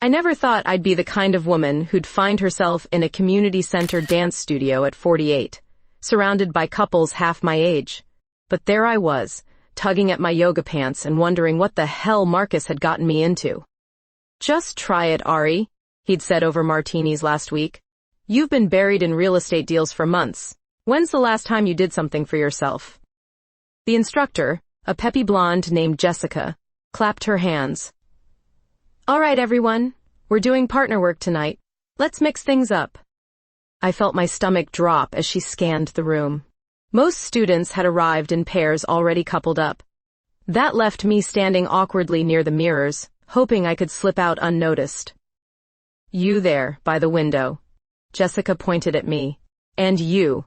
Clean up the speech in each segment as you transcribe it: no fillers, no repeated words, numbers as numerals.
I never thought I'd be the kind of woman who'd find herself in a community center dance studio at 48, surrounded by couples half my age. But there I was, tugging at my yoga pants and wondering what the hell Marcus had gotten me into. "Just try it, Ari," he'd said over martinis last week. "You've been buried in real estate deals for months. When's the last time you did something for yourself?" The instructor, a peppy blonde named Jessica, clapped her hands. "All right, everyone. We're doing partner work tonight. Let's mix things up." I felt my stomach drop as she scanned the room. Most students had arrived in pairs already coupled up. That left me standing awkwardly near the mirrors, hoping I could slip out unnoticed. "You there, by the window." Jessica pointed at me. "And you."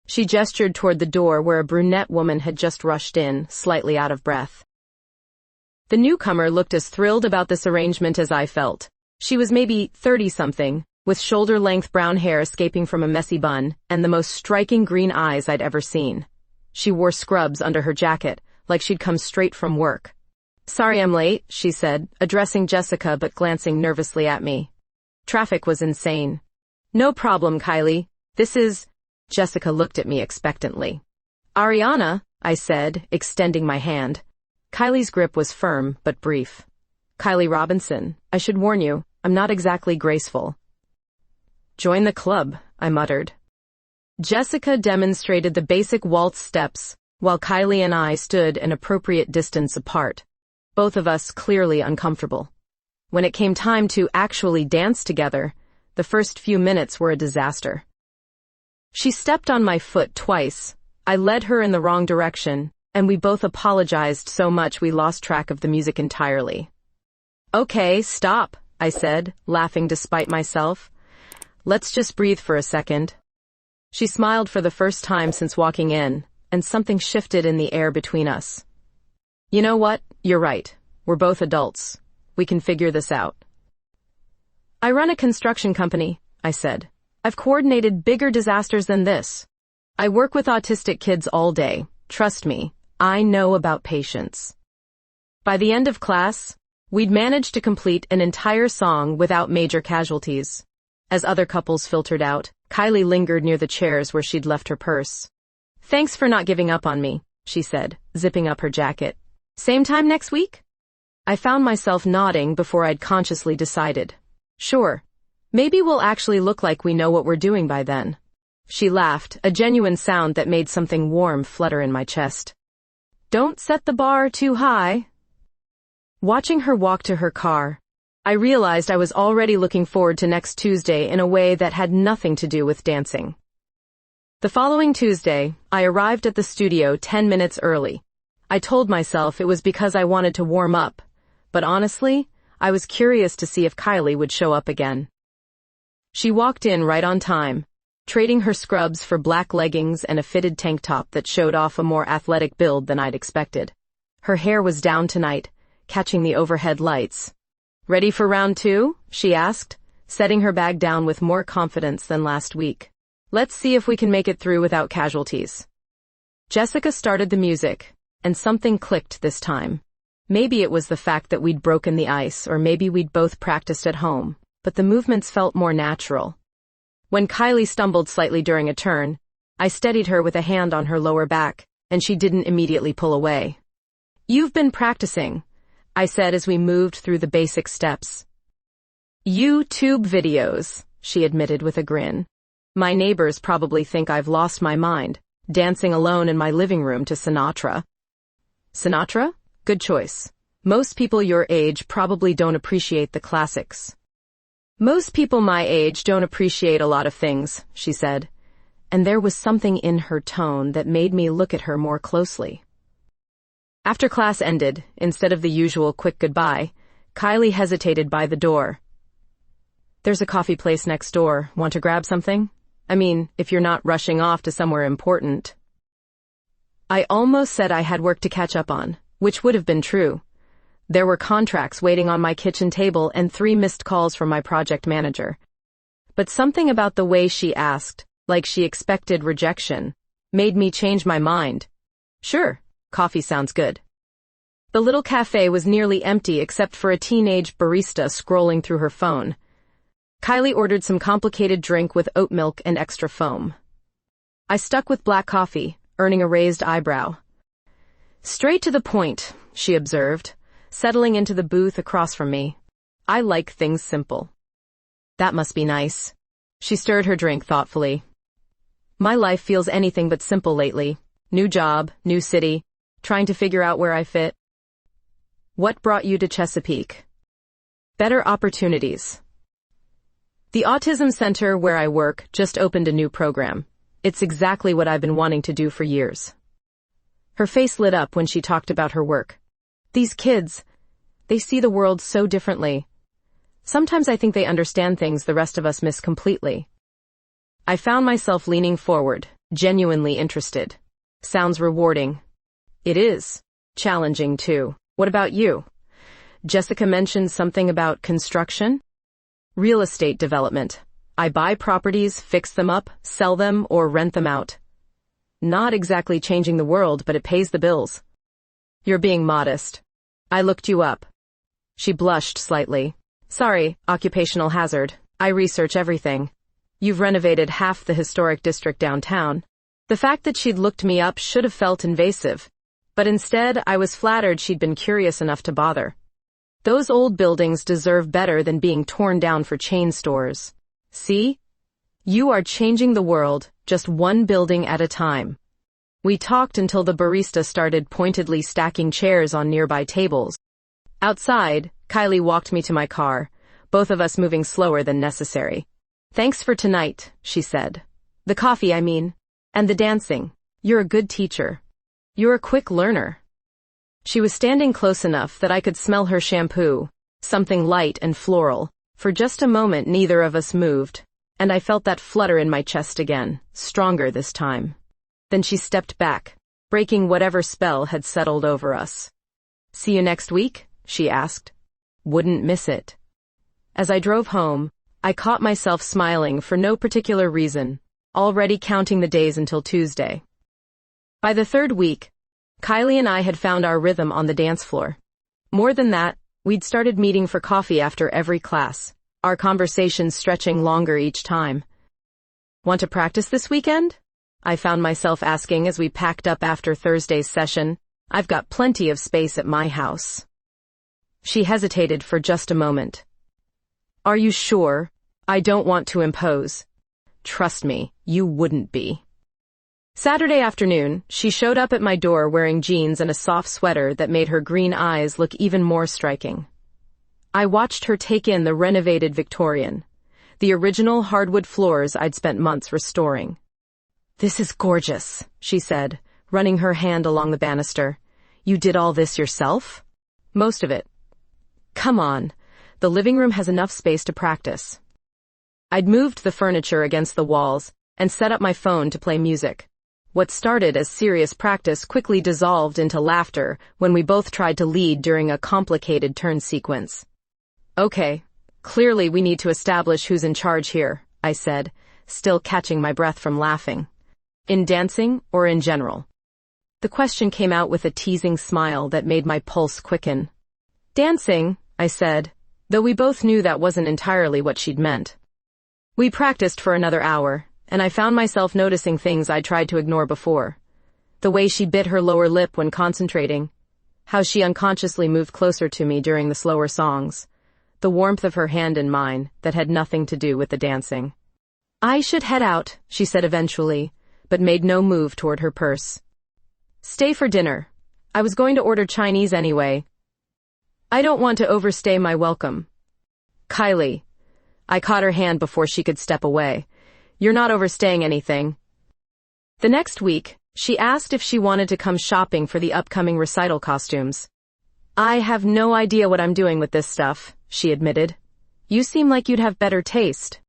She gestured toward the door where a brunette woman had just rushed in, slightly out of breath. The newcomer looked as thrilled about this arrangement as I felt. She was maybe 30-something, with shoulder-length brown hair escaping from a messy bun, and the most striking green eyes I'd ever seen. She wore scrubs under her jacket, like she'd come straight from work. "Sorry I'm late," she said, addressing Jessica but glancing nervously at me. Traffic was insane. "No problem, Kylie. This is—" Jessica looked at me expectantly. "Ariana," I said, extending my hand. Kylie's grip was firm, but brief. "Kylie Robinson, I should warn you, I'm not exactly graceful." "Join the club," I muttered. Jessica demonstrated the basic waltz steps, while Kylie and I stood an appropriate distance apart, both of us clearly uncomfortable. When it came time to actually dance together, the first few minutes were a disaster. She stepped on my foot twice, I led her in the wrong direction, and we both apologized so much we lost track of the music entirely. "Okay, stop," I said, laughing despite myself. "Let's just breathe for a second." She smiled for the first time since walking in, and something shifted in the air between us. "You know what? You're right. We're both adults. We can figure this out." "I run a construction company," I said. "I've coordinated bigger disasters than this. I work with autistic kids all day. Trust me, I know about patience." By the end of class, we'd managed to complete an entire song without major casualties. As other couples filtered out, Kylie lingered near the chairs where she'd left her purse. "Thanks for not giving up on me," she said, zipping up her jacket. "Same time next week?" I found myself nodding before I'd consciously decided. "Sure. Maybe we'll actually look like we know what we're doing by then." She laughed, a genuine sound that made something warm flutter in my chest. "Don't set the bar too high." Watching her walk to her car, I realized I was already looking forward to next Tuesday in a way that had nothing to do with dancing. The following Tuesday, I arrived at the studio 10 minutes early. I told myself it was because I wanted to warm up, but honestly, I was curious to see if Kylie would show up again. She walked in right on time, trading her scrubs for black leggings and a fitted tank top that showed off a more athletic build than I'd expected. Her hair was down tonight, catching the overhead lights. "Ready for round 2?" she asked, setting her bag down with more confidence than last week. "Let's see if we can make it through without casualties." Jessica started the music, and something clicked this time. Maybe it was the fact that we'd broken the ice, or maybe we'd both practiced at home, but the movements felt more natural. When Kylie stumbled slightly during a turn, I steadied her with a hand on her lower back, and she didn't immediately pull away. "You've been practicing," I said as we moved through the basic steps. "YouTube videos," she admitted with a grin. "My neighbors probably think I've lost my mind, dancing alone in my living room to Sinatra." "Sinatra? Good choice. Most people your age probably don't appreciate the classics." "Most people my age don't appreciate a lot of things," she said, and there was something in her tone that made me look at her more closely. After class ended, instead of the usual quick goodbye, Kylie hesitated by the door. "There's a coffee place next door. Want to grab something? I mean, if you're not rushing off to somewhere important." I almost said I had work to catch up on, which would have been true. There were contracts waiting on my kitchen table and 3 missed calls from my project manager. But something about the way she asked, like she expected rejection, made me change my mind. "Sure, coffee sounds good." The little cafe was nearly empty except for a teenage barista scrolling through her phone. Kylie ordered some complicated drink with oat milk and extra foam. I stuck with black coffee, earning a raised eyebrow. Straight to the point, she observed, settling into the booth across from me. I like things simple. That must be nice. She stirred her drink thoughtfully. My life feels anything but simple lately. New job, new city, trying to figure out where I fit. What brought you to Chesapeake? Better opportunities. The autism center where I work just opened a new program. It's exactly what I've been wanting to do for years. Her face lit up when she talked about her work. These kids, they see the world so differently. Sometimes I think they understand things the rest of us miss completely. I found myself leaning forward, genuinely interested. Sounds rewarding. It is. Challenging, too. What about you? Jessica mentioned something about construction? Real estate development. I buy properties, fix them up, sell them, or rent them out. Not exactly changing the world, but it pays the bills. You're being modest. I looked you up. She blushed slightly. Sorry, occupational hazard. I research everything. You've renovated half the historic district downtown. The fact that she'd looked me up should have felt invasive, but instead I was flattered she'd been curious enough to bother. Those old buildings deserve better than being torn down for chain stores. See? You are changing the world, just one building at a time. We talked until the barista started pointedly stacking chairs on nearby tables. Outside, Kylie walked me to my car, both of us moving slower than necessary. Thanks for tonight, she said. The coffee, I mean. And the dancing. You're a good teacher. You're a quick learner. She was standing close enough that I could smell her shampoo, something light and floral. For just a moment neither of us moved, and I felt that flutter in my chest again, stronger this time. Then she stepped back, breaking whatever spell had settled over us. See you next week? She asked. Wouldn't miss it. As I drove home, I caught myself smiling for no particular reason, already counting the days until Tuesday. By the third week, Kylie and I had found our rhythm on the dance floor. More than that, we'd started meeting for coffee after every class, our conversations stretching longer each time. Want to practice this weekend? I found myself asking as we packed up after Thursday's session. I've got plenty of space at my house. She hesitated for just a moment. Are you sure? I don't want to impose. Trust me, you wouldn't be. Saturday afternoon, she showed up at my door wearing jeans and a soft sweater that made her green eyes look even more striking. I watched her take in the renovated Victorian, the original hardwood floors I'd spent months restoring. This is gorgeous, she said, running her hand along the banister. You did all this yourself? Most of it. Come on, the living room has enough space to practice. I'd moved the furniture against the walls and set up my phone to play music. What started as serious practice quickly dissolved into laughter when we both tried to lead during a complicated turn sequence. Okay, clearly we need to establish who's in charge here, I said, still catching my breath from laughing. In dancing or in general? The question came out with a teasing smile that made my pulse quicken. Dancing, I said, though we both knew that wasn't entirely what she'd meant. We practiced for another hour, and I found myself noticing things I'd tried to ignore before. The way she bit her lower lip when concentrating, how she unconsciously moved closer to me during the slower songs, the warmth of her hand in mine that had nothing to do with the dancing. I should head out, she said eventually, but made no move toward her purse. Stay for dinner. I was going to order Chinese anyway. I don't want to overstay my welcome. Kylie. I caught her hand before she could step away. You're not overstaying anything. The next week, she asked if she wanted to come shopping for the upcoming recital costumes. I have no idea what I'm doing with this stuff, she admitted. You seem like you'd have better taste.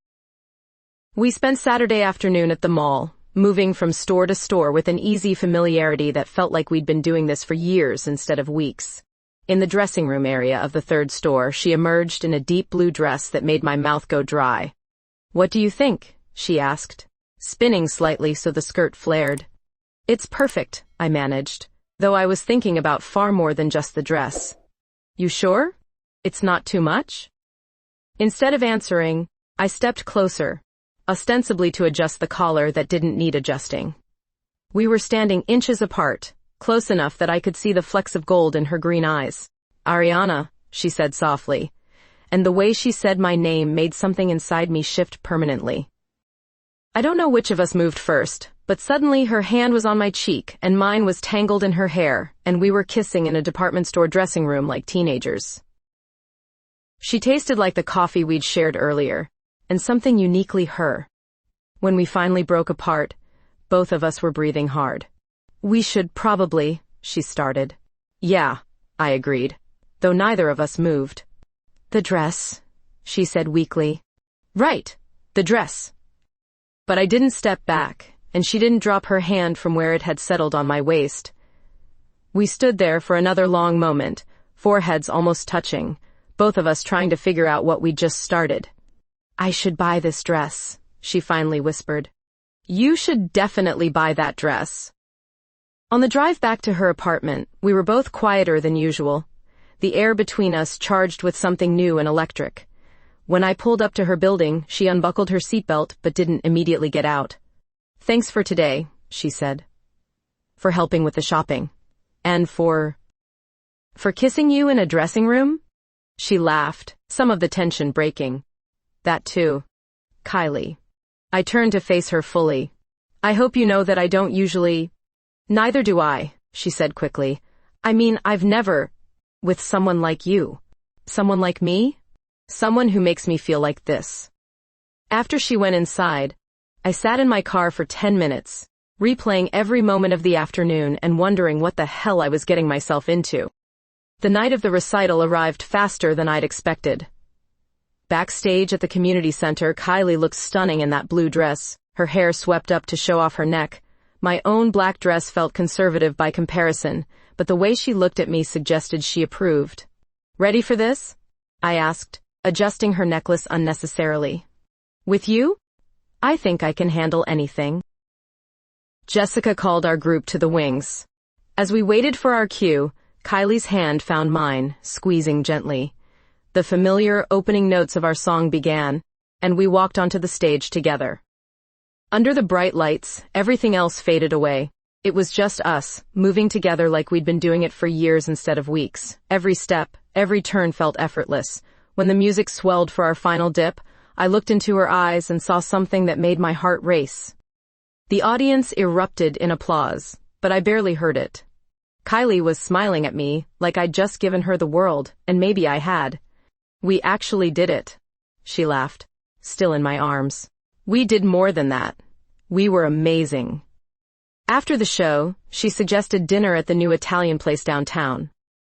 We spent Saturday afternoon at the mall, moving from store to store with an easy familiarity that felt like we'd been doing this for years instead of weeks. In the dressing room area of the third store, she emerged in a deep blue dress that made my mouth go dry. What do you think? She asked, spinning slightly so the skirt flared. It's perfect, I managed. though I was thinking about far more than just the dress. You sure? It's not too much? Instead of answering, I stepped closer, ostensibly to adjust the collar that didn't need adjusting. We were standing inches apart, close enough that I could see the flecks of gold in her green eyes. Ariana, she said softly, and the way she said my name made something inside me shift permanently. I don't know which of us moved first, but suddenly her hand was on my cheek and mine was tangled in her hair, and we were kissing in a department store dressing room like teenagers. She tasted like the coffee we'd shared earlier, and something uniquely her. When we finally broke apart, both of us were breathing hard. We should probably, she started. Yeah, I agreed, though neither of us moved. The dress, she said weakly. Right, the dress. But I didn't step back, and she didn't drop her hand from where it had settled on my waist. We stood there for another long moment, foreheads almost touching, both of us trying to figure out what we'd just started. I should buy this dress, she finally whispered. You should definitely buy that dress. On the drive back to her apartment, we were both quieter than usual, the air between us charged with something new and electric. When I pulled up to her building, she unbuckled her seatbelt but didn't immediately get out. Thanks for today, she said. For helping with the shopping. And for kissing you in a dressing room? She laughed, some of the tension breaking. That too. Kylie. I turned to face her fully. I hope you know that I don't usually... Neither do I, she said quickly. I mean, I've never... With someone like you. Someone like me? Someone who makes me feel like this. After she went inside, I sat in my car for 10 minutes, replaying every moment of the afternoon and wondering what the hell I was getting myself into. The night of the recital arrived faster than I'd expected. Backstage at the community center, Kylie looked stunning in that blue dress, her hair swept up to show off her neck. My own black dress felt conservative by comparison, but the way she looked at me suggested she approved. Ready for this? I asked, adjusting her necklace unnecessarily. With you? I think I can handle anything. Jessica called our group to the wings. As we waited for our cue, Kylie's hand found mine, squeezing gently. The familiar opening notes of our song began, and we walked onto the stage together. Under the bright lights, everything else faded away. It was just us, moving together like we'd been doing it for years instead of weeks. Every step, every turn felt effortless. When the music swelled for our final dip, I looked into her eyes and saw something that made my heart race. The audience erupted in applause, but I barely heard it. Kylie was smiling at me like I'd just given her the world, and maybe I had. We actually did it. She laughed, still in my arms. We did more than that. We were amazing. After the show, she suggested dinner at the new Italian place downtown.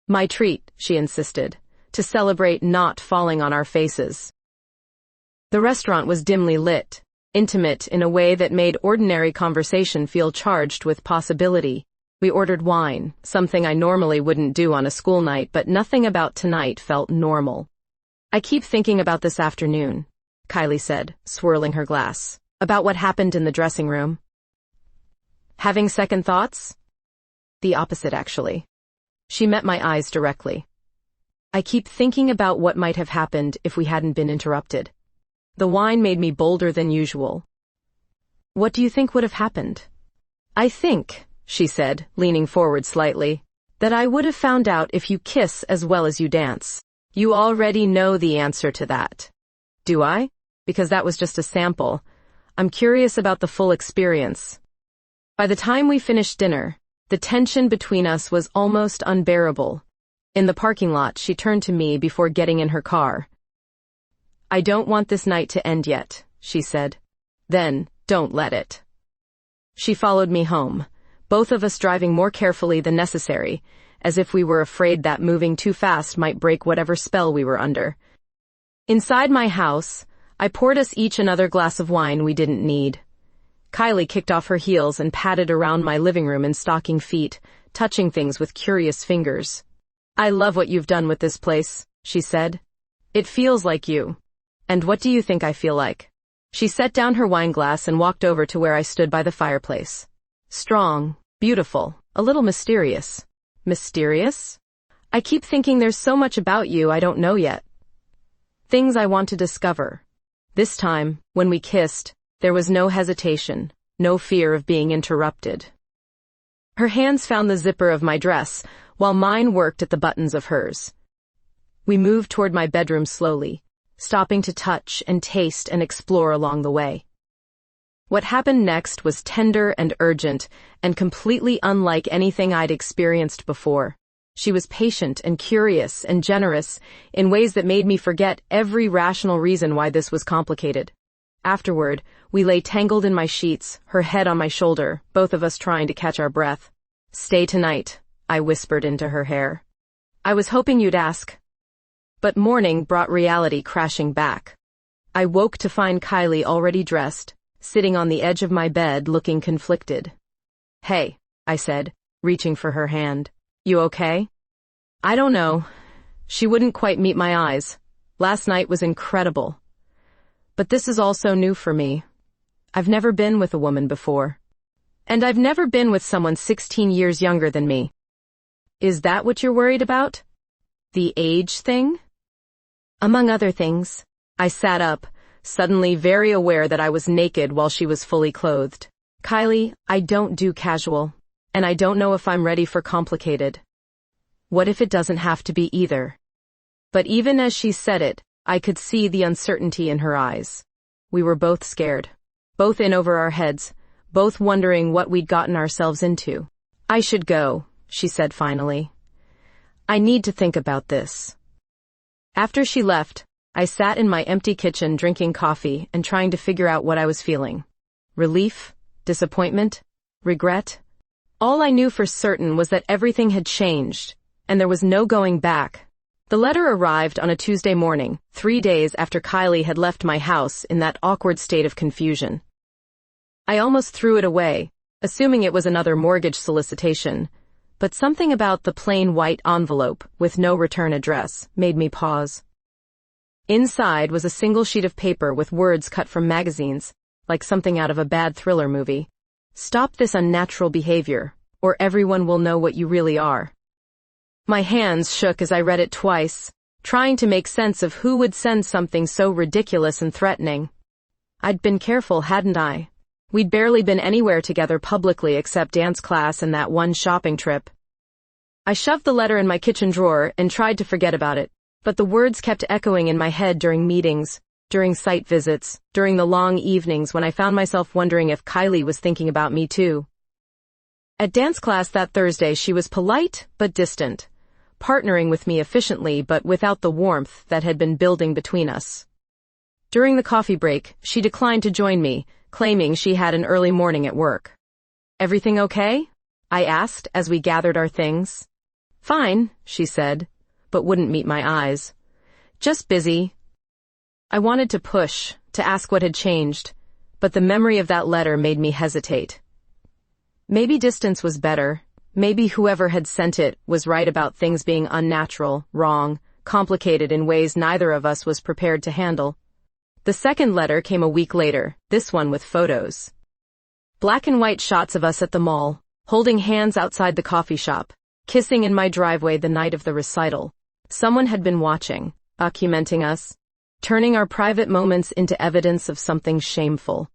My treat, she insisted, to celebrate not falling on our faces. The restaurant was dimly lit, intimate in a way that made ordinary conversation feel charged with possibility. We ordered wine, something I normally wouldn't do on a school night, but nothing about tonight felt normal. I keep thinking about this afternoon, Kylie said, swirling her glass. About what happened in the dressing room. Having second thoughts? The opposite, actually. She met my eyes directly. I keep thinking about what might have happened if we hadn't been interrupted. The wine made me bolder than usual. What do you think would have happened? I think, she said, leaning forward slightly, that I would have found out if you kiss as well as you dance. You already know the answer to that. Do I? Because that was just a sample. I'm curious about the full experience. By the time we finished dinner, the tension between us was almost unbearable. In the parking lot, she turned to me before getting in her car. I don't want this night to end yet, she said. Then, don't let it. She followed me home, both of us driving more carefully than necessary, as if we were afraid that moving too fast might break whatever spell we were under. Inside my house, I poured us each another glass of wine we didn't need. Kylie kicked off her heels and padded around my living room in stocking feet, touching things with curious fingers. I love what you've done with this place, she said. It feels like you. And what do you think I feel like? She set down her wine glass and walked over to where I stood by the fireplace. Strong, beautiful, a little mysterious. Mysterious? I keep thinking there's so much about you I don't know yet. Things I want to discover. This time, when we kissed, there was no hesitation, no fear of being interrupted. Her hands found the zipper of my dress, while mine worked at the buttons of hers. We moved toward my bedroom slowly, stopping to touch and taste and explore along the way. What happened next was tender and urgent, and completely unlike anything I'd experienced before. She was patient and curious and generous in ways that made me forget every rational reason why this was complicated. Afterward, we lay tangled in my sheets, her head on my shoulder, both of us trying to catch our breath. "Stay tonight," I whispered into her hair. "I was hoping you'd ask." But morning brought reality crashing back. I woke to find Kylie already dressed, sitting on the edge of my bed looking conflicted. "Hey," I said, reaching for her hand. "You okay?" "I don't know." She wouldn't quite meet my eyes. Last night was incredible. But this is also new for me. I've never been with a woman before. And I've never been with someone 16 years younger than me. Is that what you're worried about? The age thing? Among other things. I sat up, suddenly very aware that I was naked while she was fully clothed. "Kylie, I don't do casual, and I don't know if I'm ready for complicated." What if it doesn't have to be either? But even as she said it, I could see the uncertainty in her eyes. We were both scared, both in over our heads, both wondering what we'd gotten ourselves into. "I should go," she said finally. "I need to think about this." After she left, I sat in my empty kitchen drinking coffee and trying to figure out what I was feeling. Relief? Disappointment? Regret? All I knew for certain was that everything had changed, and there was no going back. The letter arrived on a Tuesday morning, 3 days after Kylie had left my house in that awkward state of confusion. I almost threw it away, assuming it was another mortgage solicitation, but something about the plain white envelope with no return address made me pause. Inside was a single sheet of paper with words cut from magazines, like something out of a bad thriller movie. "Stop this unnatural behavior, or everyone will know what you really are." My hands shook as I read it twice, trying to make sense of who would send something so ridiculous and threatening. I'd been careful, hadn't I? We'd barely been anywhere together publicly except dance class and that one shopping trip. I shoved the letter in my kitchen drawer and tried to forget about it, but the words kept echoing in my head during meetings, during site visits, during the long evenings when I found myself wondering if Kylie was thinking about me too. At dance class that Thursday, she was polite but distant, partnering with me efficiently but without the warmth that had been building between us. During the coffee break, she declined to join me, claiming she had an early morning at work. "Everything okay?" I asked as we gathered our things. "Fine," she said, but wouldn't meet my eyes. "Just busy." I wanted to push, to ask what had changed, but the memory of that letter made me hesitate. Maybe distance was better. Maybe whoever had sent it was right about things being unnatural, wrong, complicated in ways neither of us was prepared to handle. The second letter came a week later, this one with photos. Black and white shots of us at the mall, holding hands outside the coffee shop, kissing in my driveway the night of the recital. Someone had been watching, documenting us, turning our private moments into evidence of something shameful.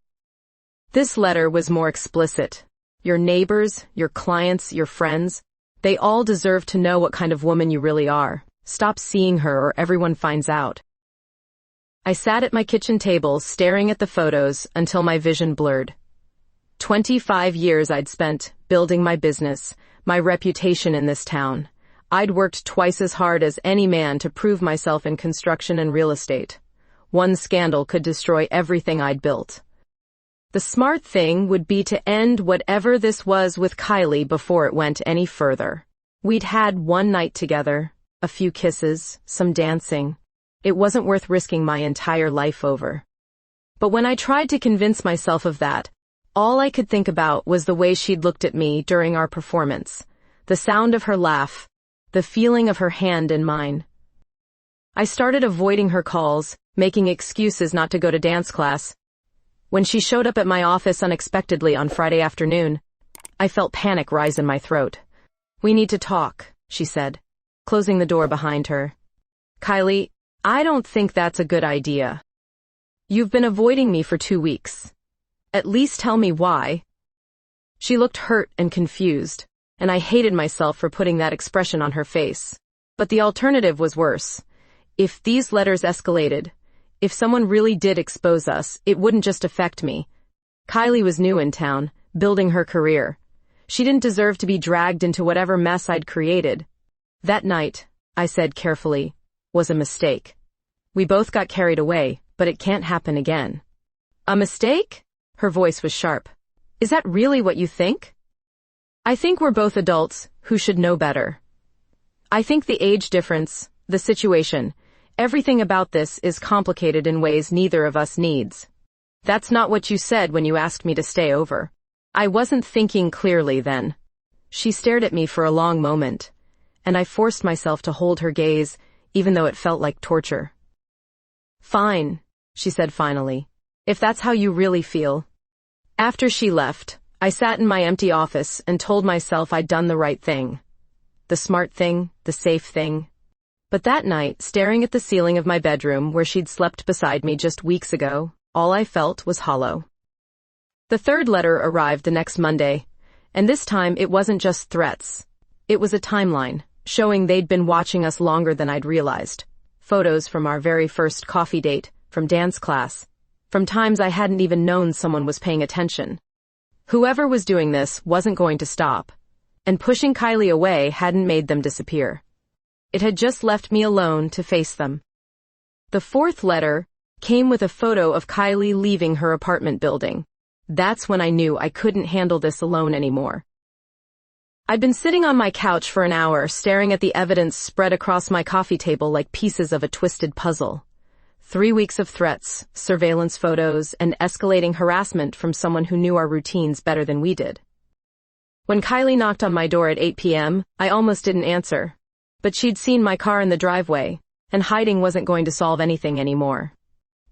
This letter was more explicit. Your neighbors, your clients, your friends, they all deserve to know what kind of woman you really are. Stop seeing her or everyone finds out. I sat at my kitchen table staring at the photos until my vision blurred. 25 years I'd spent building my business, my reputation in this town. I'd worked twice as hard as any man to prove myself in construction and real estate. One scandal could destroy everything I'd built. The smart thing would be to end whatever this was with Kylie before it went any further. We'd had one night together, a few kisses, some dancing. It wasn't worth risking my entire life over. But when I tried to convince myself of that, all I could think about was the way she'd looked at me during our performance, the sound of her laugh, the feeling of her hand in mine. I started avoiding her calls, making excuses not to go to dance class. When she showed up at my office unexpectedly on Friday afternoon, I felt panic rise in my throat. "We need to talk," she said, closing the door behind her. "Kylie, I don't think that's a good idea. You've been avoiding me for 2 weeks. At least tell me why." She looked hurt and confused, and I hated myself for putting that expression on her face. But the alternative was worse. If these letters escalated, if someone really did expose us, it wouldn't just affect me. Kylie was new in town, building her career. She didn't deserve to be dragged into whatever mess I'd created. "That night," I said carefully, "was a mistake. We both got carried away, but it can't happen again." "A mistake?" Her voice was sharp. "Is that really what you think?" "I think we're both adults who should know better. I think the age difference, the situation, everything about this is complicated in ways neither of us needs. That's not what you said when you asked me to stay over." I wasn't thinking clearly then. She stared at me for a long moment, and I forced myself to hold her gaze, even though it felt like torture. "Fine," she said finally, "if that's how you really feel." After she left, I sat in my empty office and told myself I'd done the right thing. The smart thing, the safe thing. But that night, staring at the ceiling of my bedroom where she'd slept beside me just weeks ago, all I felt was hollow. The third letter arrived the next Monday, and this time it wasn't just threats. It was a timeline, showing they'd been watching us longer than I'd realized. Photos from our very first coffee date, from dance class, from times I hadn't even known someone was paying attention. Whoever was doing this wasn't going to stop, and pushing Kylie away hadn't made them disappear. It had just left me alone to face them. The fourth letter came with a photo of Kylie leaving her apartment building. That's when I knew I couldn't handle this alone anymore. I'd been sitting on my couch for an hour, staring at the evidence spread across my coffee table like pieces of a twisted puzzle. 3 weeks of threats, surveillance photos, and escalating harassment from someone who knew our routines better than we did. When Kylie knocked on my door at 8 p.m., I almost didn't answer. But she'd seen my car in the driveway, and hiding wasn't going to solve anything anymore.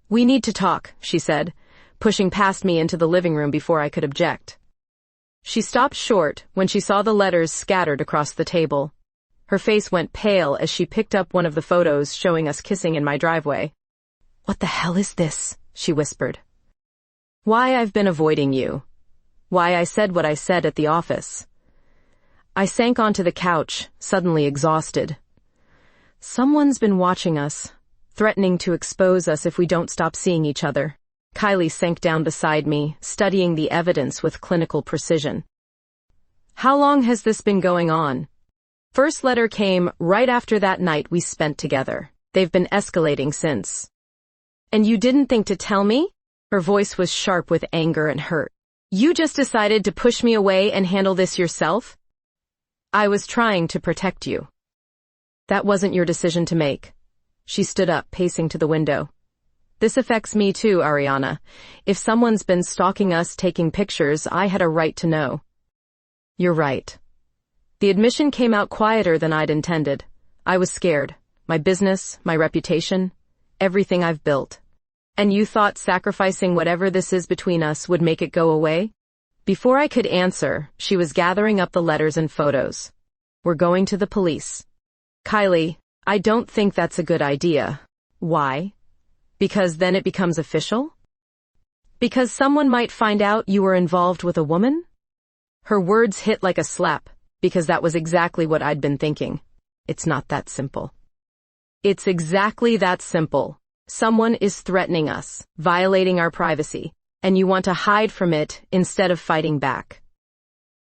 "We need to talk," she said, pushing past me into the living room before I could object. She stopped short when she saw the letters scattered across the table. Her face went pale as she picked up one of the photos showing us kissing in my driveway. "What the hell is this?" she whispered. "Why I've been avoiding you. Why I said what I said at the office." I sank onto the couch, suddenly exhausted. Someone's been watching us, threatening to expose us if we don't stop seeing each other. Kylie sank down beside me, studying the evidence with clinical precision. "How long has this been going on?" "First letter came right after that night we spent together. They've been escalating since." "And you didn't think to tell me?" Her voice was sharp with anger and hurt. "You just decided to push me away and handle this yourself?" "I was trying to protect you." "That wasn't your decision to make." She stood up, pacing to the window. "This affects me too, Ariana. If someone's been stalking us, taking pictures, I had a right to know." "You're right." The admission came out quieter than I'd intended. I was scared. My business, my reputation, everything I've built. "And you thought sacrificing whatever this is between us would make it go away?" Before I could answer, she was gathering up the letters and photos. "We're going to the police." "Kylie, I don't think that's a good idea." "Why?" "Because then it becomes official?" "Because someone might find out you were involved with a woman?" Her words hit like a slap, because that was exactly what I'd been thinking. It's not that simple. It's exactly that simple. Someone is threatening us, violating our privacy, and you want to hide from it instead of fighting back.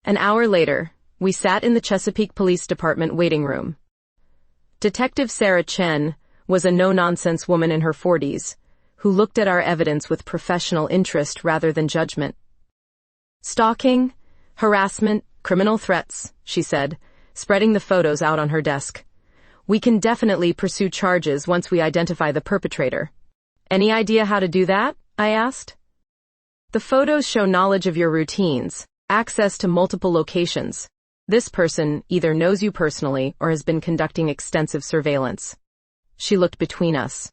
An hour later, we sat in the Chesapeake Police Department waiting room. Detective Sarah Chen was a no-nonsense woman in her 40s, who looked at our evidence with professional interest rather than judgment. "Stalking, harassment, criminal threats," she said, spreading the photos out on her desk. "We can definitely pursue charges once we identify the perpetrator." "Any idea how to do that?" I asked. "The photos show knowledge of your routines, access to multiple locations. This person either knows you personally or has been conducting extensive surveillance." She looked between us.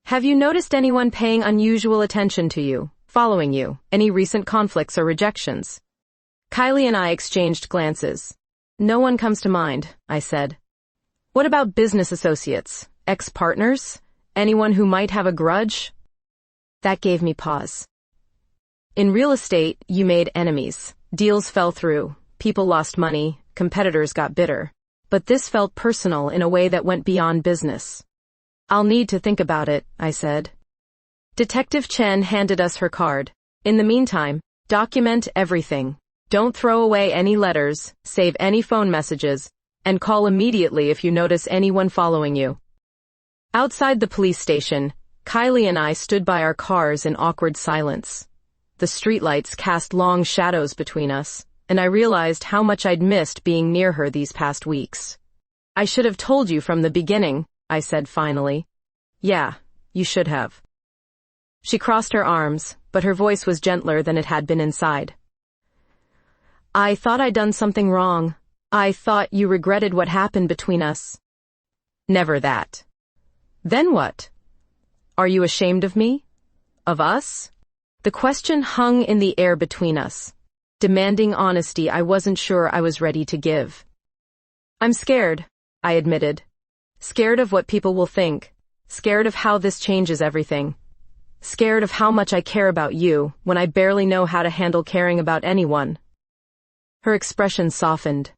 "Have you noticed anyone paying unusual attention to you, following you, any recent conflicts or rejections?" Kylie and I exchanged glances. No one comes to mind, I said. What about business associates, ex-partners, anyone who might have a grudge? That gave me pause. In real estate, you made enemies. Deals fell through, people lost money, competitors got bitter. But this felt personal in a way that went beyond business. I'll need to think about it, I said. Detective Chen handed us her card. In the meantime, document everything. Don't throw away any letters, save any phone messages, and call immediately if you notice anyone following you. Outside the police station, Kylie and I stood by our cars in awkward silence. The streetlights cast long shadows between us, and I realized how much I'd missed being near her these past weeks. I should have told you from the beginning, I said finally. Yeah, you should have. She crossed her arms, but her voice was gentler than it had been inside. I thought I'd done something wrong. I thought you regretted what happened between us. Never that. Then what? Are you ashamed of me? Of us? The question hung in the air between us, demanding honesty I wasn't sure I was ready to give. I'm scared, I admitted. Scared of what people will think. Scared of how this changes everything. Scared of how much I care about you when I barely know how to handle caring about anyone. Her expression softened.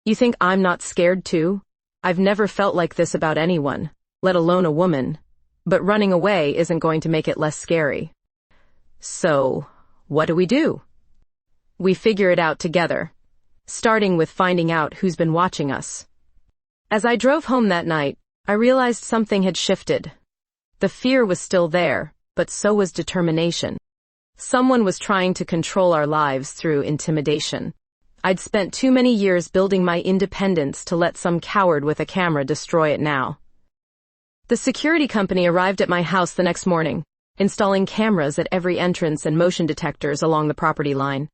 You think I'm not scared too? I've never felt like this about anyone, let alone a woman. But running away isn't going to make it less scary. So, what do? We figure it out together, starting with finding out who's been watching us. As I drove home that night, I realized something had shifted. The fear was still there, but so was determination. Someone was trying to control our lives through intimidation. I'd spent too many years building my independence to let some coward with a camera destroy it now. The security company arrived at my house the next morning, installing cameras at every entrance and motion detectors along the property line.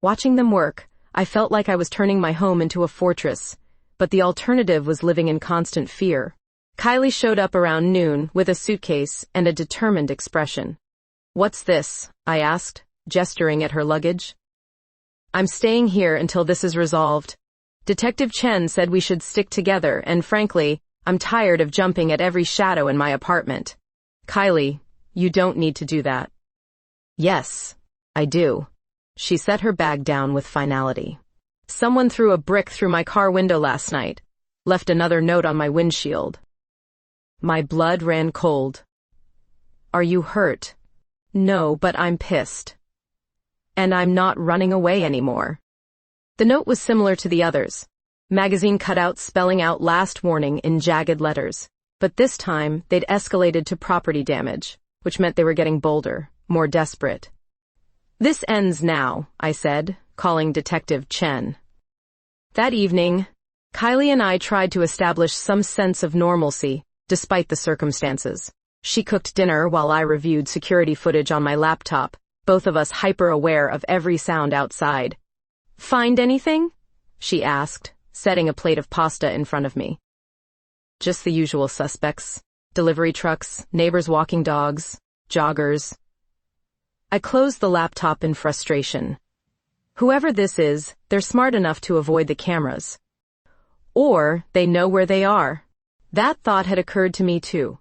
Watching them work, I felt like I was turning my home into a fortress, but the alternative was living in constant fear. Kylie showed up around noon with a suitcase and a determined expression. What's this? I asked, gesturing at her luggage. I'm staying here until this is resolved. Detective Chen said we should stick together, and frankly, I'm tired of jumping at every shadow in my apartment. Kylie, you don't need to do that. Yes, I do. She set her bag down with finality. Someone threw a brick through my car window last night, left another note on my windshield. My blood ran cold. Are you hurt? No, but I'm pissed. And I'm not running away anymore. The note was similar to the others. Magazine cutouts spelling out last warning in jagged letters. But this time, they'd escalated to property damage, which meant they were getting bolder, more desperate. This ends now, I said, calling Detective Chen. That evening, Kylie and I tried to establish some sense of normalcy, despite the circumstances. She cooked dinner while I reviewed security footage on my laptop, both of us hyper-aware of every sound outside. Find anything? She asked, setting a plate of pasta in front of me. Just the usual suspects. Delivery trucks, neighbors walking dogs, joggers. I closed the laptop in frustration. Whoever this is, they're smart enough to avoid the cameras. Or they know where they are. That thought had occurred to me too.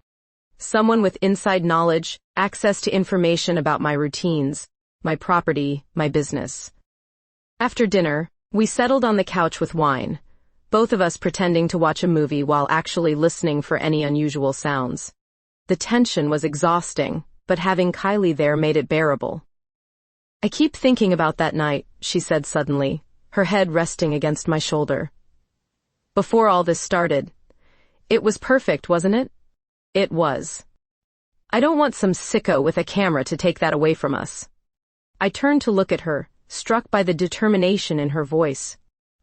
Someone with inside knowledge, access to information about my routines, my property, my business. After dinner, we settled on the couch with wine, both of us pretending to watch a movie while actually listening for any unusual sounds. The tension was exhausting, but having Kylie there made it bearable. I keep thinking about that night, she said suddenly, her head resting against my shoulder. Before all this started, it was perfect, wasn't it? It was. I don't want some sicko with a camera to take that away from us. I turned to look at her, struck by the determination in her voice.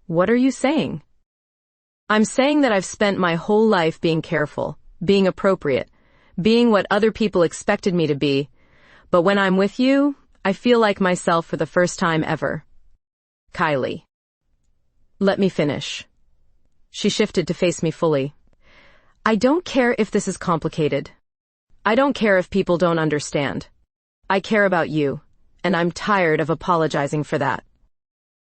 What are you saying? I'm saying that I've spent my whole life being careful, being appropriate, being what other people expected me to be, but when I'm with you, I feel like myself for the first time ever. Kylie. Let me finish. She shifted to face me fully. I don't care if this is complicated. I don't care if people don't understand. I care about you, and I'm tired of apologizing for that.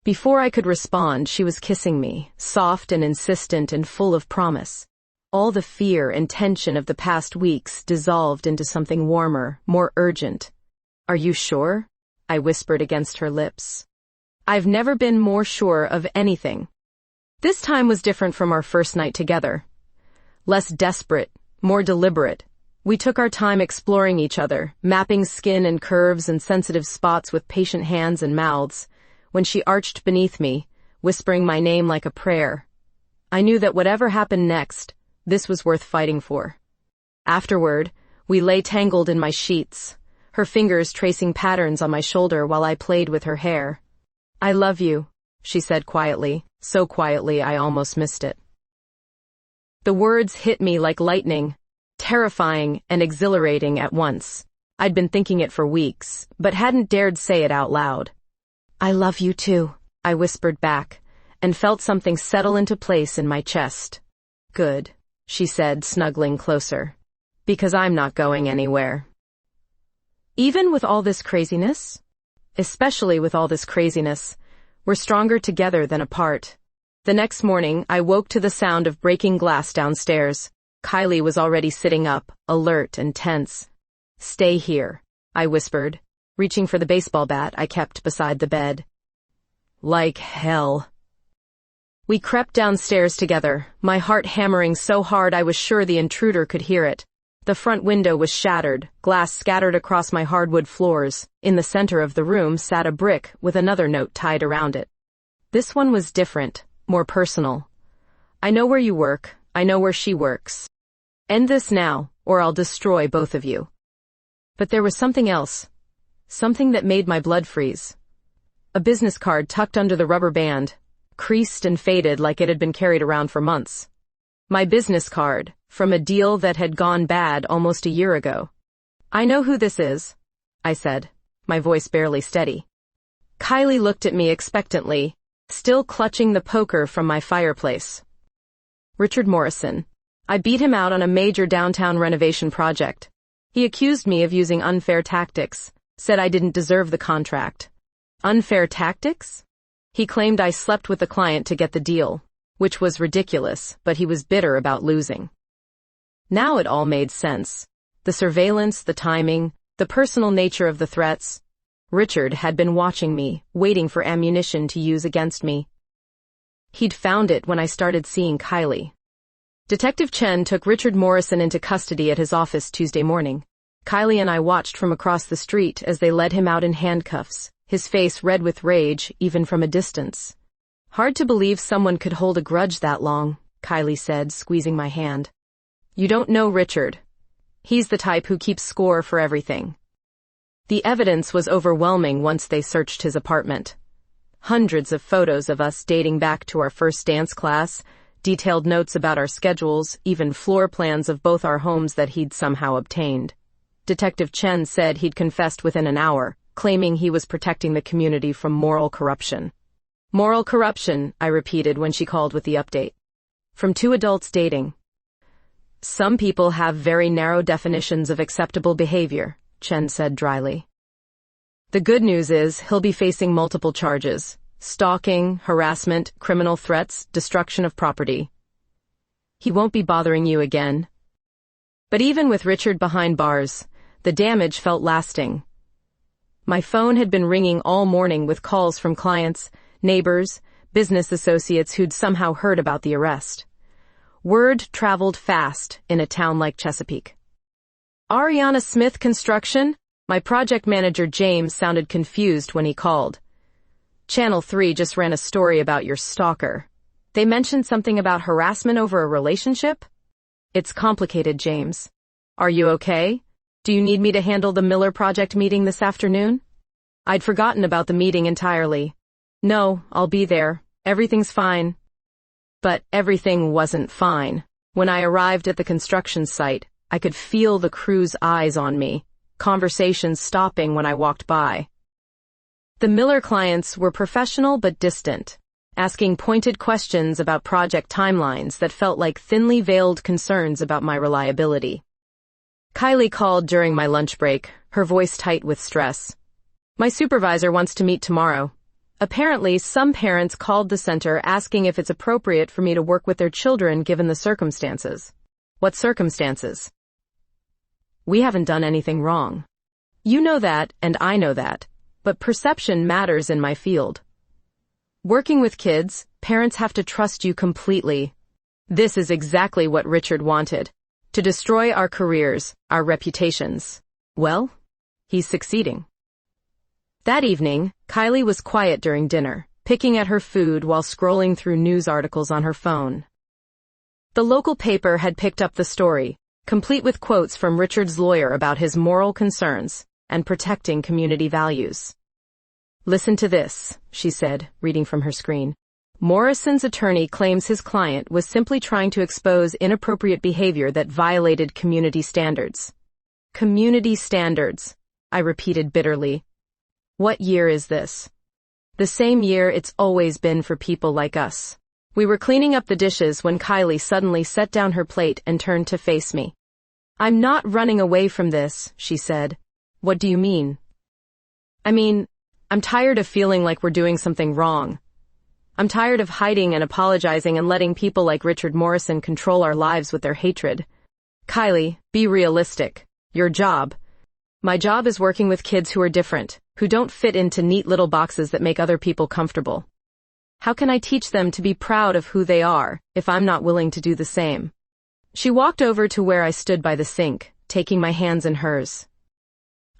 Before I could respond, she was kissing me, soft and insistent and full of promise. All the fear and tension of the past weeks dissolved into something warmer, more urgent. "Are you sure?" I whispered against her lips. "I've never been more sure of anything." This time was different from our first night together. Less desperate, more deliberate. We took our time exploring each other, mapping skin and curves and sensitive spots with patient hands and mouths. When she arched beneath me, whispering my name like a prayer, I knew that whatever happened next, this was worth fighting for. Afterward, we lay tangled in my sheets, her fingers tracing patterns on my shoulder while I played with her hair. "I love you," she said quietly, so quietly I almost missed it. The words hit me like lightning, terrifying and exhilarating at once. I'd been thinking it for weeks, but hadn't dared say it out loud. "I love you too," I whispered back, and felt something settle into place in my chest. "Good," she said, snuggling closer, "because I'm not going anywhere." Even with all this craziness, especially with all this craziness, we're stronger together than apart. The next morning, I woke to the sound of breaking glass downstairs. Kylie was already sitting up, alert and tense. "Stay here," I whispered, reaching for the baseball bat I kept beside the bed. Like hell. We crept downstairs together, my heart hammering so hard I was sure the intruder could hear it. The front window was shattered, glass scattered across my hardwood floors. In the center of the room sat a brick with another note tied around it. This one was different, more personal. "I know where you work. I know where she works. End this now, or I'll destroy both of you." But there was something else. Something that made my blood freeze. A business card tucked under the rubber band, creased and faded like it had been carried around for months. My business card, from a deal that had gone bad almost a year ago. "I know who this is," I said, my voice barely steady. Kylie looked at me expectantly, still clutching the poker from my fireplace. "Richard Morrison. I beat him out on a major downtown renovation project. He accused me of using unfair tactics. Said I didn't deserve the contract." "Unfair tactics?" He claimed I slept with the client to get the deal, which was ridiculous, but he was bitter about losing. Now it all made sense. The surveillance, the timing, the personal nature of the threats. Richard had been watching me, waiting for ammunition to use against me. He'd found it when I started seeing Kylie. Detective Chen took Richard Morrison into custody at his office Tuesday morning. Kylie and I watched from across the street as they led him out in handcuffs, his face red with rage, even from a distance. "Hard to believe someone could hold a grudge that long," Kylie said, squeezing my hand. "You don't know Richard. He's the type who keeps score for everything." The evidence was overwhelming once they searched his apartment. Hundreds of photos of us dating back to our first dance class, detailed notes about our schedules, even floor plans of both our homes that he'd somehow obtained. Detective Chen said he'd confessed within an hour, claiming he was protecting the community from moral corruption. "Moral corruption," I repeated when she called with the update. "From two adults dating." "Some people have very narrow definitions of acceptable behavior," Chen said dryly. "The good news is he'll be facing multiple charges: stalking, harassment, criminal threats, destruction of property. He won't be bothering you again." But even with Richard behind bars, the damage felt lasting. My phone had been ringing all morning with calls from clients, neighbors, business associates who'd somehow heard about the arrest. Word traveled fast in a town like Chesapeake. "Ariana Smith Construction?" My project manager James sounded confused when he called. "Channel 3 just ran a story about your stalker. They mentioned something about harassment over a relationship?" "It's complicated, James. Are you okay? Do you need me to handle the Miller project meeting this afternoon?" I'd forgotten about the meeting entirely. "No, I'll be there. Everything's fine." But everything wasn't fine. When I arrived at the construction site, I could feel the crew's eyes on me, conversations stopping when I walked by. The Miller clients were professional but distant, asking pointed questions about project timelines that felt like thinly veiled concerns about my reliability. Kylie called during my lunch break, her voice tight with stress. "My supervisor wants to meet tomorrow." Apparently, some parents called the center asking if it's appropriate for me to work with their children given the circumstances. What circumstances? We haven't done anything wrong. You know that, and I know that, but perception matters in my field. Working with kids, parents have to trust you completely. This is exactly what Richard wanted. To destroy our careers, our reputations. Well, he's succeeding. That evening, Kylie was quiet during dinner, picking at her food while scrolling through news articles on her phone. The local paper had picked up the story, complete with quotes from Richard's lawyer about his moral concerns and protecting community values. Listen to this, she said, reading from her screen. Morrison's attorney claims his client was simply trying to expose inappropriate behavior that violated community standards. Community standards, I repeated bitterly. What year is this? The same year it's always been for people like us. We were cleaning up the dishes when Kylie suddenly set down her plate and turned to face me. I'm not running away from this, she said. What do you mean? I mean, I'm tired of feeling like we're doing something wrong. I'm tired of hiding and apologizing and letting people like Richard Morrison control our lives with their hatred. Kylie, be realistic. Your job. My job is working with kids who are different, who don't fit into neat little boxes that make other people comfortable. How can I teach them to be proud of who they are if I'm not willing to do the same? She walked over to where I stood by the sink, taking my hands in hers.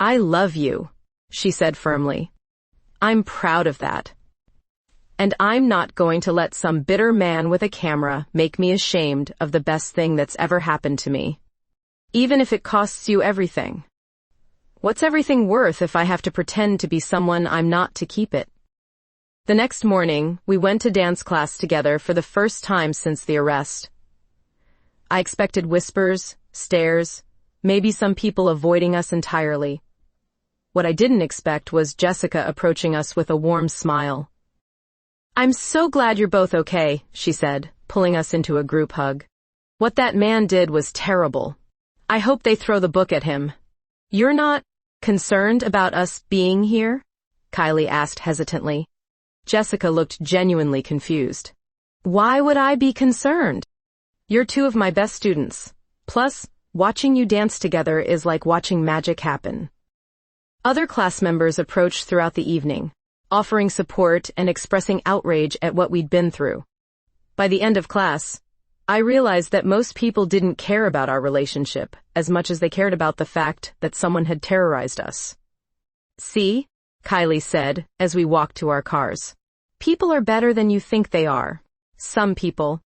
I love you, she said firmly. I'm proud of that. And I'm not going to let some bitter man with a camera make me ashamed of the best thing that's ever happened to me. Even if it costs you everything. What's everything worth if I have to pretend to be someone I'm not to keep it? The next morning, we went to dance class together for the first time since the arrest. I expected whispers, stares, maybe some people avoiding us entirely. What I didn't expect was Jessica approaching us with a warm smile. I'm so glad you're both okay, she said, pulling us into a group hug. What that man did was terrible. I hope they throw the book at him. You're not concerned about us being here? Kylie asked hesitantly. Jessica looked genuinely confused. Why would I be concerned? You're two of my best students. Plus, watching you dance together is like watching magic happen. Other class members approached throughout the evening, offering support and expressing outrage at what we'd been through. By the end of class, I realized that most people didn't care about our relationship as much as they cared about the fact that someone had terrorized us. See, Kylie said as we walked to our cars. People are better than you think they are. Some people.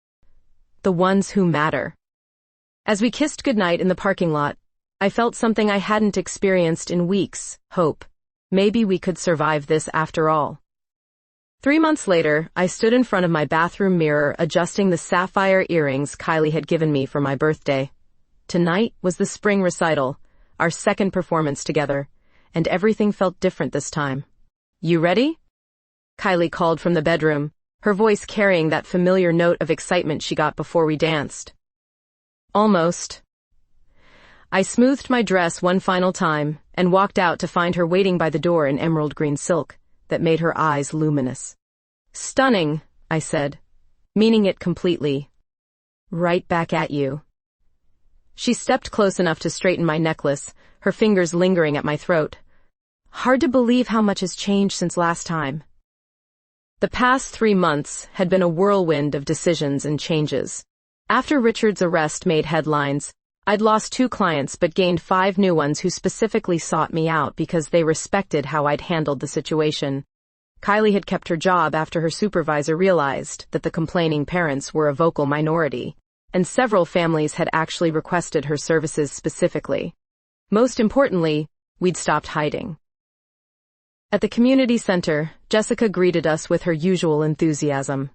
The ones who matter. As we kissed goodnight in the parking lot, I felt something I hadn't experienced in weeks, hope. Maybe we could survive this after all. 3 months later, I stood in front of my bathroom mirror adjusting the sapphire earrings Kylie had given me for my birthday. Tonight was the spring recital, our second performance together, and everything felt different this time. You ready? Kylie called from the bedroom, her voice carrying that familiar note of excitement she got before we danced. Almost. I smoothed my dress one final time and walked out to find her waiting by the door in emerald green silk that made her eyes luminous. Stunning, I said, meaning it completely. Right back at you. She stepped close enough to straighten my necklace, her fingers lingering at my throat. Hard to believe how much has changed since last time. The past 3 months had been a whirlwind of decisions and changes. After Richard's arrest made headlines, I'd lost 2 clients but gained 5 new ones who specifically sought me out because they respected how I'd handled the situation. Kylie had kept her job after her supervisor realized that the complaining parents were a vocal minority, and several families had actually requested her services specifically. Most importantly, we'd stopped hiding. At the community center, Jessica greeted us with her usual enthusiasm.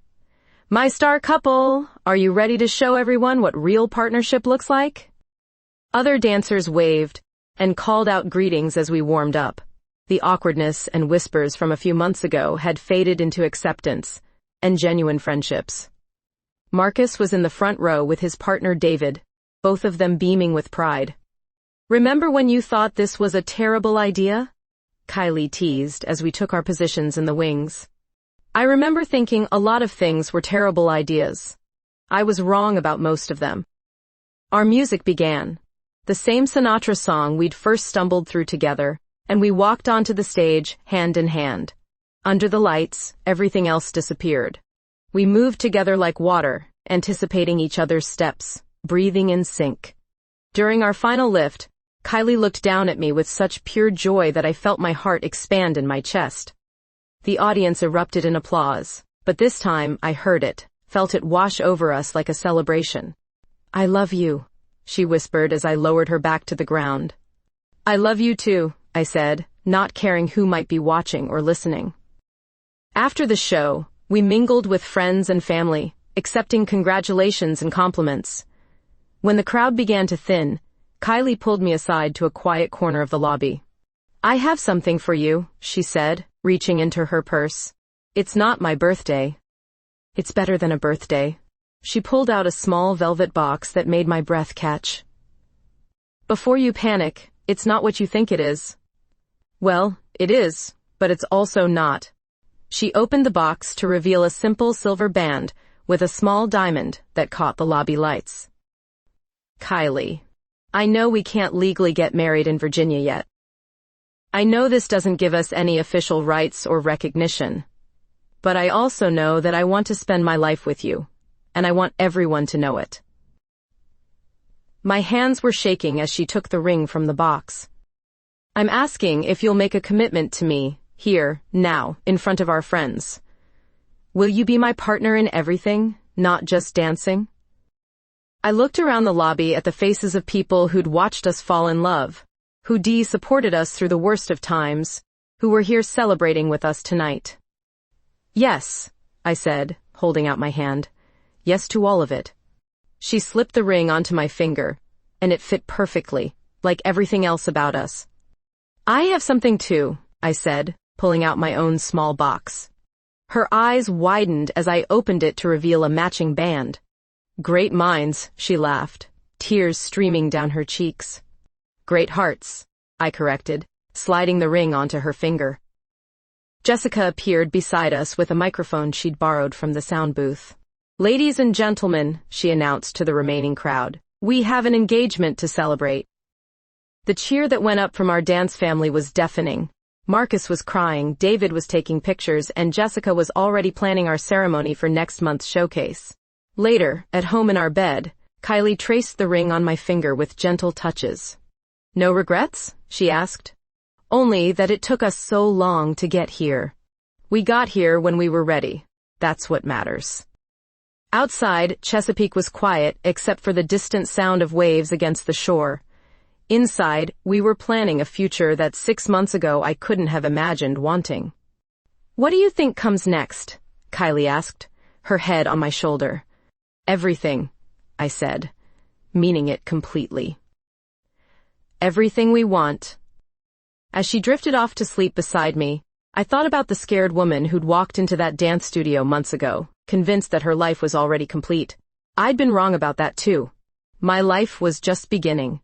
My star couple, are you ready to show everyone what real partnership looks like? Other dancers waved and called out greetings as we warmed up. The awkwardness and whispers from a few months ago had faded into acceptance and genuine friendships. Marcus was in the front row with his partner David, both of them beaming with pride. Remember when you thought this was a terrible idea? Kylie teased as we took our positions in the wings. I remember thinking a lot of things were terrible ideas. I was wrong about most of them. Our music began. The same Sinatra song we'd first stumbled through together, and we walked onto the stage, hand in hand. Under the lights, everything else disappeared. We moved together like water, anticipating each other's steps, breathing in sync. During our final lift, Kylie looked down at me with such pure joy that I felt my heart expand in my chest. The audience erupted in applause, but this time I heard it, felt it wash over us like a celebration. "I love you," she whispered as I lowered her back to the ground. "I love you too," I said, not caring who might be watching or listening. After the show, we mingled with friends and family, accepting congratulations and compliments. When the crowd began to thin, Kylie pulled me aside to a quiet corner of the lobby. "I have something for you," she said, reaching into her purse. "It's not my birthday." "It's better than a birthday." She pulled out a small velvet box that made my breath catch. "Before you panic, it's not what you think it is." "Well, it is, but it's also not." She opened the box to reveal a simple silver band with a small diamond that caught the lobby lights. "Kylie, I know we can't legally get married in Virginia yet. I know this doesn't give us any official rights or recognition. But I also know that I want to spend my life with you, and I want everyone to know it." My hands were shaking as she took the ring from the box. "I'm asking if you'll make a commitment to me, here, now, in front of our friends. Will you be my partner in everything, not just dancing?" I looked around the lobby at the faces of people who'd watched us fall in love, who supported us through the worst of times, who were here celebrating with us tonight. "Yes," I said, holding out my hand. "Yes to all of it." She slipped the ring onto my finger, and it fit perfectly, like everything else about us. "I have something too," I said, pulling out my own small box. Her eyes widened as I opened it to reveal a matching band. "Great minds," she laughed, tears streaming down her cheeks. "Great hearts," I corrected, sliding the ring onto her finger. Jessica appeared beside us with a microphone she'd borrowed from the sound booth. "Ladies and gentlemen," she announced to the remaining crowd, "we have an engagement to celebrate." The cheer that went up from our dance family was deafening. Marcus was crying, David was taking pictures, and Jessica was already planning our ceremony for next month's showcase. Later, at home in our bed, Kylie traced the ring on my finger with gentle touches. "No regrets?" she asked. "Only that it took us so long to get here. We got here when we were ready. That's what matters." Outside, Chesapeake was quiet except for the distant sound of waves against the shore. Inside, we were planning a future that 6 months ago I couldn't have imagined wanting. "What do you think comes next?" Kylie asked, her head on my shoulder. "Everything," I said, meaning it completely. "Everything we want." As she drifted off to sleep beside me, I thought about the scared woman who'd walked into that dance studio months ago, convinced that her life was already complete. I'd been wrong about that too. My life was just beginning.